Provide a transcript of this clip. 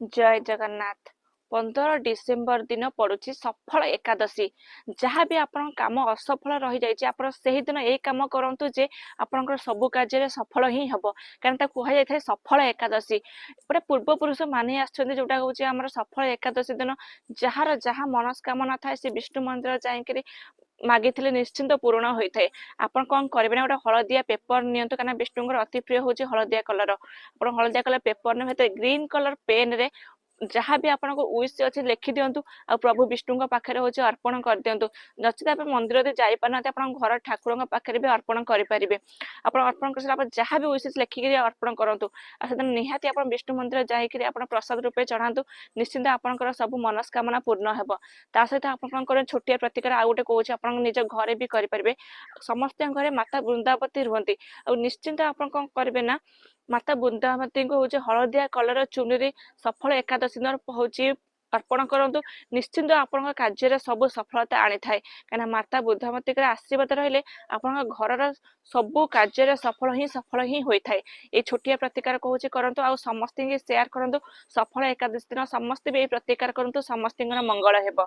जय जगन्नाथ। 15 डिसेम्बर दिन पड़ुछि सफल एकादशी। जहाँ भी आपण काम असफल रही जाइए आप सही दिन ये कम करंतु जे आपनकर सबु कार्य सफल ही हबो। कारण ता कुहा जाय थाए सफल एकादशी। गोटे पूर्वपुरुष मानि आछथि जोटा होछि हमर सफल एकादशी दिन जହାର जहाँ मनस्कामना थाए से विष्णु मंदिर जाइकरी मागिथिले निश्चिंत पूर्ण होइथाए। आपण कोन करबे ना गोटे हळदिया पेपर नियंतु कारण विष्णुଙ୍କର अति प्रिय होछि हळदिया कलर। आपण हळदिया कलर पेपर ने हेते ग्रीन कलर पेन रे जहाँ भी आपनको विश अच्छे लिखि दिंतु आ प्रभु विष्णु पाखे हूँ अर्पण कर दिंतु। नचित आप मंदिर जापाना आप घर ठाकुर पाखे भी अर्पण करेंगे। आप अर्पण कर सारा जहाँ भी विशेष लिखिक अर्पण करूँ से निहाती आप विष्णु मंदिर जाकि आप प्रसाद रूपे चढ़ातु निश्चिंत आपंकर सब मनस्कामना पूर्ण हो। ता सहित आप छोटिया प्रतिकार आउ गोटे कौन आप निज घरे भी करेंगे। समस्त घरे माता वृंदावती रुहति निश्चिंत आप कौन करेंगे ना माता वृंदावती को हूँ हलदिया कलर चुनरी सफल एकादशी दिन हूँ अर्पण करूँ। निश्चिंत आपण कार्य सब सफलता आनी थाए कहीं माता बुद्धामती आशीर्वाद रहिले आपण घर सबू कार्य सफल ही होता है। ये छोटिया प्रतिकार कहूँ करूँ आ समस्त सेयार करूँ। सफल एकादशी दिन समस्त भी प्रतिकार करूँ समस्त मंगल हेब।